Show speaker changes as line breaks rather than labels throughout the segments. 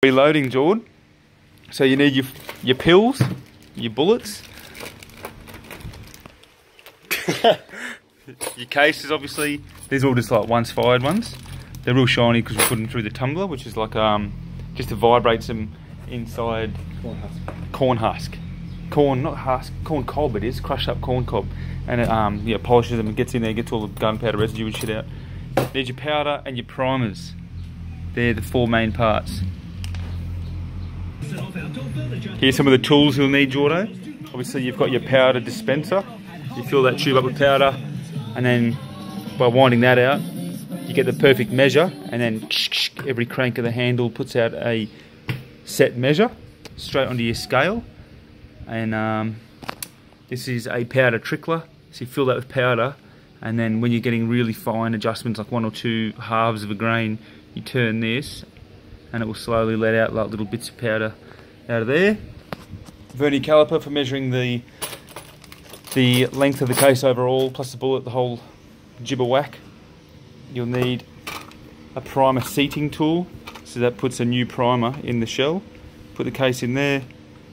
Reloading, Jordan. So you need your pills, your bullets, your cases. Obviously, these are all just like once fired ones. They're real shiny because we put them through the tumbler, which is like just to vibrate them inside corn husk, not husk, corn cob. It is crushed up corn cob, and it yeah, polishes them and gets in there, gets all the gunpowder residue and shit out. There's your powder and your primers. They're the four main parts. Here's some of the tools you'll need, Jordo. Obviously you've got your powder dispenser. You fill that tube up with powder, and then by winding that out you get the perfect measure, and then every crank of the handle puts out a set measure straight onto your scale. And this is a powder trickler, so you fill that with powder, and then when you're getting really fine adjustments like 1 or 2 halves of a grain, you turn this and it will slowly let out like little bits of powder out of there. Verni caliper for measuring the length of the case overall, plus the bullet, the whole jibber whack. You'll need a primer seating tool, so that puts a new primer in the shell. Put the case in there,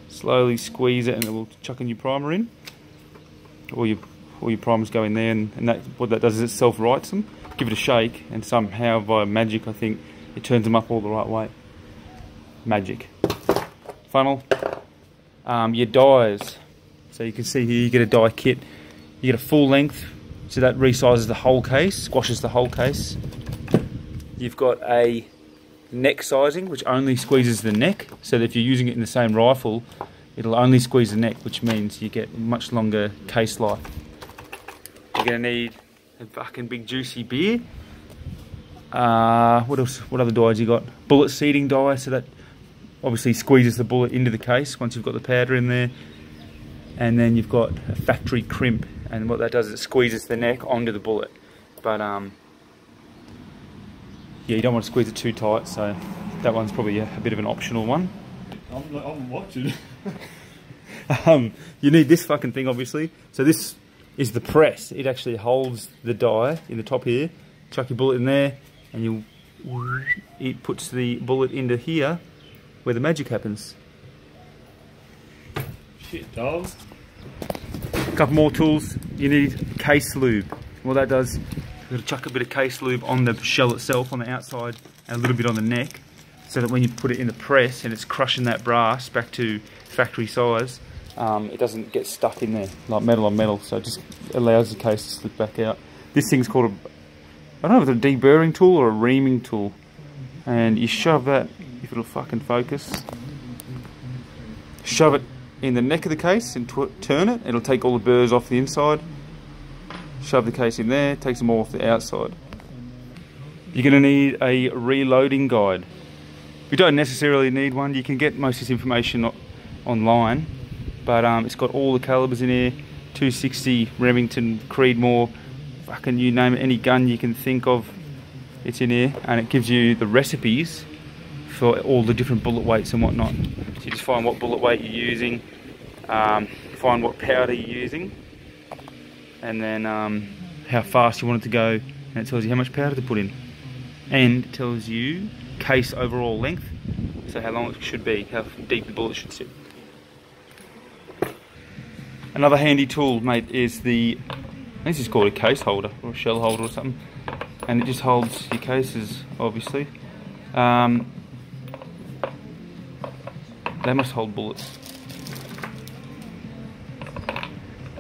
slowly squeeze it, and it will chuck a new primer in. All your primers go in there, and that, what that does is it self-rights them. Give it a shake, and somehow by magic, I think, it turns them up all the right way. Magic. Funnel. Your dies. So you can see here you get a die kit. You get a full length, so that resizes the whole case, squashes the whole case. You've got a neck sizing, which only squeezes the neck, so that if you're using it in the same rifle, it'll only squeeze the neck, which means you get much longer case life. You're going to need a fucking big juicy beer. What else? What other dies you got? Bullet seating die, so that obviously squeezes the bullet into the case once you've got the powder in there. And then you've got a factory crimp, and what that does is it squeezes the neck onto the bullet. But yeah, you don't want to squeeze it too tight, so that one's probably a bit of an optional one.
I'm watching.
You need this fucking thing, obviously. So this is the press. It actually holds the die in the top here. Chuck your bullet in there, and it puts the bullet into here where the magic happens.
Shit, dog.
A couple more tools. You need case lube. What that does, you've got to chuck a bit of case lube on the shell itself, on the outside, and a little bit on the neck, so that when you put it in the press and it's crushing that brass back to factory size, it doesn't get stuck in there like metal on metal. So it just allows the case to slip back out. This thing's called I don't know if it's a deburring tool or a reaming tool, and you shove that, if it'll fucking focus, shove it in the neck of the case and turn it. It'll take all the burrs off the inside. Shove the case in there, takes them all off the outside. You're going to need a reloading guide. You don't necessarily need one. You can get most of this information online, but it's got all the calibers in here. 260, Remington, Creedmoor, fucking you name it, any gun you can think of, it's in here, and it gives you the recipes for all the different bullet weights and whatnot. So you just find what bullet weight you're using, find what powder you're using, and then how fast you want it to go, and it tells you how much powder to put in, and it tells you case overall length, so how long it should be, how deep the bullet should sit. Another handy tool, mate, is this is called a case holder or a shell holder or something, and it just holds your cases, obviously. They must hold bullets.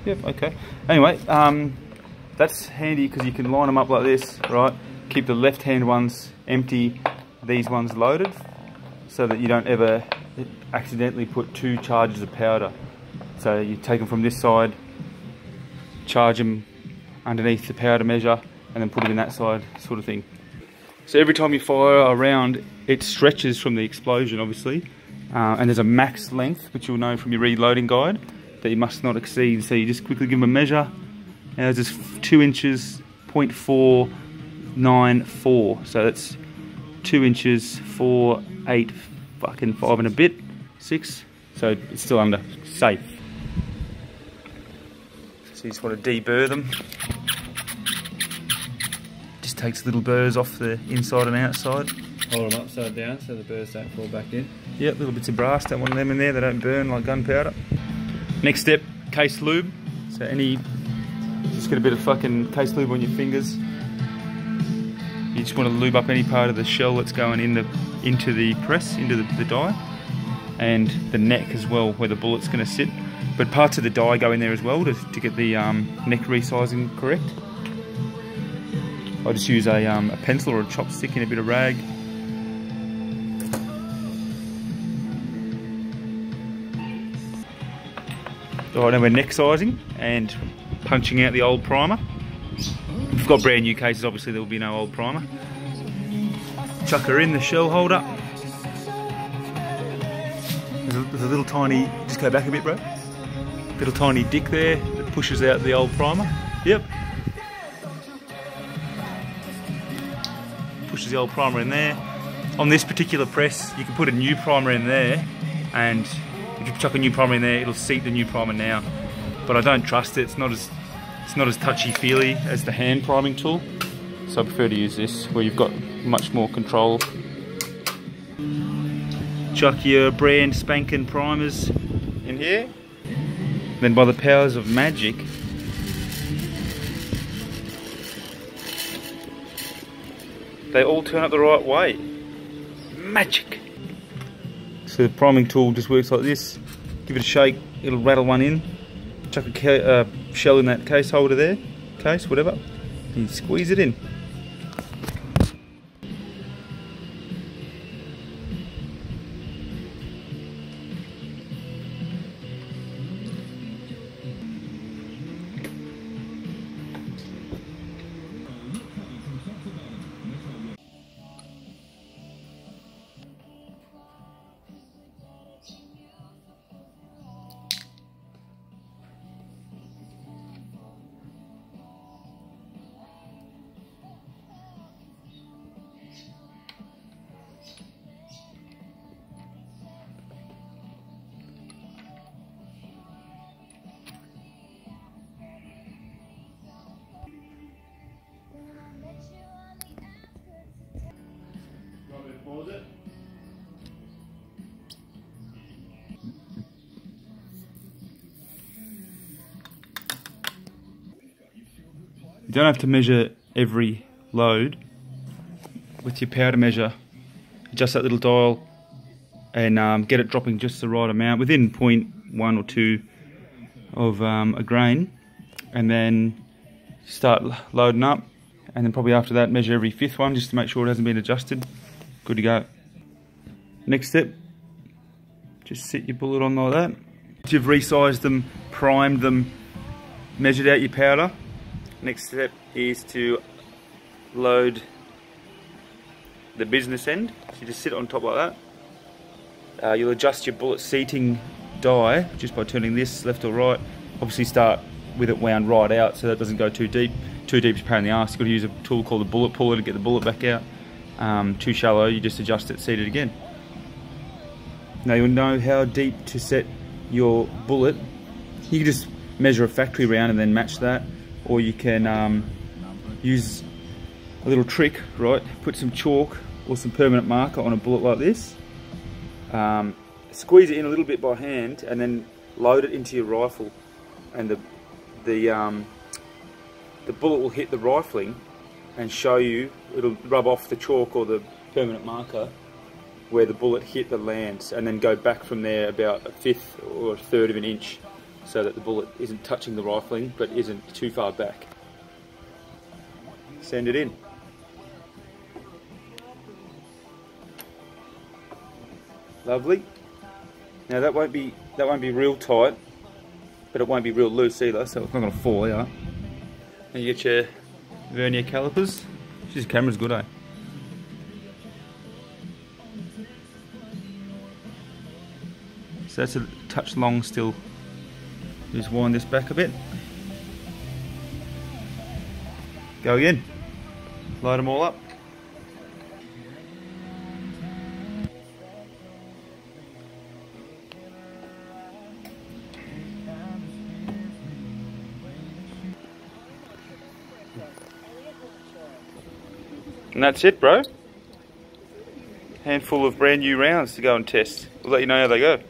Yep, okay. Anyway, that's handy because you can line them up like this, right? Keep the left-hand ones empty, these ones loaded, so that you don't ever accidentally put 2 charges of powder. So you take them from this side, charge them underneath the powder measure, and then put it in that side, sort of thing. So every time you fire a round, it stretches from the explosion, obviously, and there's a max length, which you'll know from your reloading guide, that you must not exceed. So you just quickly give them a measure. Now there's just 2 inches, 0.494. So that's 2 inches, 4, 8, fucking 5 and a bit, 6. So it's still under, safe. So you just want to deburr them. Just takes little burrs off the inside and outside,
Hold them upside down so the burrs don't fall back in.
Yep, little bits of brass, don't want them in there, they don't burn like gunpowder. Next step, case lube. So just get a bit of fucking case lube on your fingers. You just want to lube up any part of the shell that's going into the press, into the die. And the neck as well, where the bullet's going to sit. But parts of the die go in there as well to get the neck resizing correct. I just use a pencil or a chopstick and a bit of rag. Alright, now we're neck sizing and punching out the old primer. If you've got brand new cases, obviously there will be no old primer. Chuck her in the shell holder. There's a little tiny, just go back a bit, bro. Little tiny dick there that pushes out the old primer. Yep. Pushes the old primer in there. On this particular press, you can put a new primer in there, and if you chuck a new primer in there, it'll seat the new primer now. But I don't trust it. It's not as touchy-feely as the hand priming tool, so I prefer to use this, where you've got much more control. Chuck your brand spanking primers in here. Then by the powers of magic, they all turn up the right way. Magic! So the priming tool just works like this. Give it a shake, it'll rattle one in. Chuck a shell in that case holder there, case, whatever. And you squeeze it in. You don't have to measure every load. With your powder measure, adjust that little dial and get it dropping just the right amount, within 0.1 or 2 of a grain, and then start loading up, and then probably after that measure every 5th one just to make sure it hasn't been adjusted. Good to go. Next step, just set your bullet on like that. Once you've resized them, primed them, measured out your powder, next step is to load the business end. So you just sit it on top like that. You'll adjust your bullet seating die just by turning this left or right. Obviously start with it wound right out so that it doesn't go too deep. Too deep is a pain in the arse. You've got to use a tool called a bullet puller to get the bullet back out. Too shallow, you just adjust it, seat it again. Now you'll know how deep to set your bullet. You can just measure a factory round and then match that, or you can use a little trick, right? Put some chalk or some permanent marker on a bullet like this, squeeze it in a little bit by hand, and then load it into your rifle, and the bullet will hit the rifling and show you, it'll rub off the chalk or the permanent marker where the bullet hit the lance, and then go back from there about 1/5 or 1/3 of an inch so that the bullet isn't touching the rifling but isn't too far back. Send it in. Lovely. Now that won't be real tight, but it won't be real loose either, so it's not going to fall out. And you get your vernier calipers. This camera's good, eh? So that's a touch long still. Just wind this back a bit. Go again. Load them all up. And that's it, bro. handful of brand new rounds to go and test. We'll let you know how they go.